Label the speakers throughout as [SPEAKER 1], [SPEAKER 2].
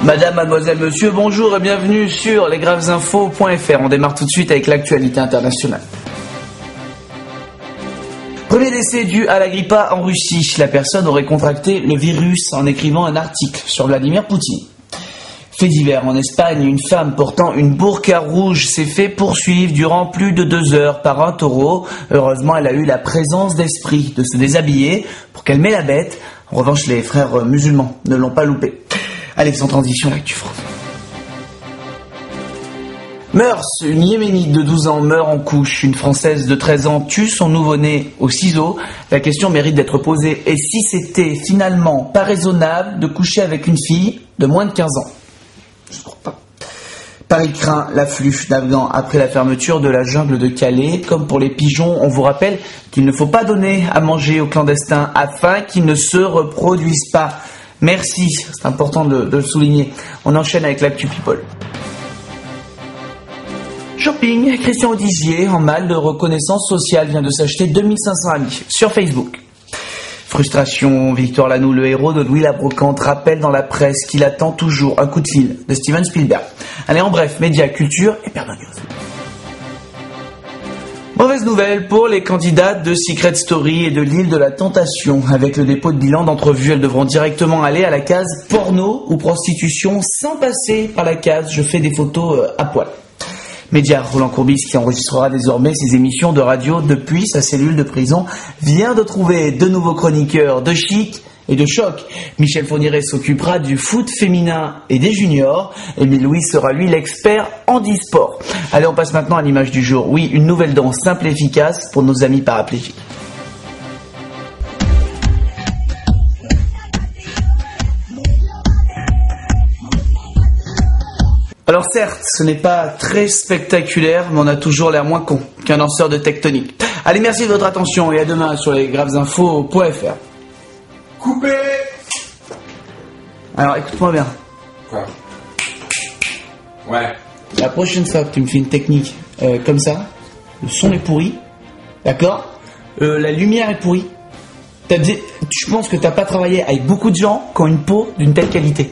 [SPEAKER 1] Madame, mademoiselle, monsieur, bonjour et bienvenue sur lesgravesinfos.fr. On démarre tout de suite avec l'actualité internationale. Premier décès dû à la grippe A en Russie. La personne aurait contracté le virus en écrivant un article sur Vladimir Poutine. Fait divers en Espagne, une femme portant une burqa rouge s'est fait poursuivre durant plus de 2 heures par un taureau. Heureusement, elle a eu la présence d'esprit de se déshabiller pour calmer la bête. En revanche, les frères musulmans ne l'ont pas loupé. Allez, sans transition, l'actu France. Meurs, une Yéménite de 12 ans meurt en couche. Une Française de 13 ans tue son nouveau-né au ciseau. La question mérite d'être posée. Et si c'était finalement pas raisonnable de coucher avec une fille de moins de 15 ans? Je ne crois pas. Paris craint l'afflux d'Afghans après la fermeture de la jungle de Calais. Comme pour les pigeons, on vous rappelle qu'il ne faut pas donner à manger aux clandestins afin qu'ils ne se reproduisent pas. Merci, c'est important de le souligner. On enchaîne avec l'actu People. Shopping, Christian Audigier, en mal de reconnaissance sociale, vient de s'acheter 2500 amis sur Facebook. Frustration, Victor Lanoux, le héros de Louis la Brocante, rappelle dans la presse qu'il attend toujours un coup de fil de Steven Spielberg. Allez, en bref, médias, culture et Père News. Mauvaise nouvelle pour les candidats de Secret Story et de l'île de la Tentation. Avec le dépôt de bilan d'entrevue, elles devront directement aller à la case porno ou prostitution sans passer par la case je fais des photos à poil. Média, Roland Courbis, qui enregistrera désormais ses émissions de radio depuis sa cellule de prison, vient de trouver 2 nouveaux chroniqueurs de chic et de choc. Michel Fourniret s'occupera du foot féminin et des juniors. Émile Louis sera lui l'expert handisport. Allez, on passe maintenant à l'image du jour. Oui, une nouvelle danse simple et efficace pour nos amis paraplégiques. Alors certes, ce n'est pas très spectaculaire, mais on a toujours l'air moins con qu'un danseur de tectonique. Allez, merci de votre attention et à demain sur lesgravesinfos.fr.
[SPEAKER 2] Coupé.
[SPEAKER 1] Alors écoute-moi bien.
[SPEAKER 2] Quoi? Ouais.
[SPEAKER 1] La prochaine fois que tu me fais une technique comme ça, le son est pourri, d'accord, la lumière est pourrie. Je pense que tu n'as pas travaillé avec beaucoup de gens qui ont une peau d'une telle qualité.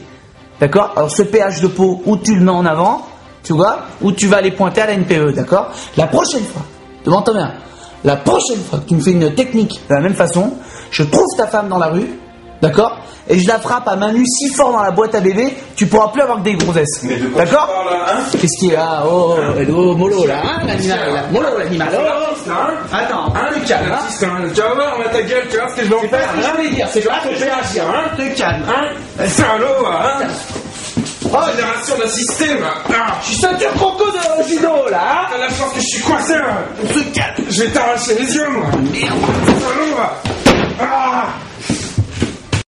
[SPEAKER 1] D'accord? Alors ce pH de peau, où tu le mets en avant, tu vois, ou tu vas les pointer à la NPE, d'accord? La prochaine fois, demande-toi bien, la prochaine fois que tu me fais une technique de la même façon, je trouve ta femme dans la rue, d'accord? Et je la frappe à main nue si fort dans la boîte à bébé, tu pourras plus avoir que des grossesses. D'accord? Qu'est-ce qu'il y a? Oh, mollo là, hein, l'animal là. Mollo l'animal. Oh, attends, le calme.
[SPEAKER 2] Tu vas voir, ta gueule, tu vois ce que je vais en faire.
[SPEAKER 1] Je vais dire, c'est là que je vais agir, hein. Te calme, hein.
[SPEAKER 2] Salaud, hein. Oh, génération d'assister,
[SPEAKER 1] je suis ceinture croco de judo là, hein.
[SPEAKER 2] T'as la chance que je suis coincé, là.
[SPEAKER 1] On se calme.
[SPEAKER 2] Je vais t'arracher les yeux, moi.
[SPEAKER 1] Merde.
[SPEAKER 2] Salaud,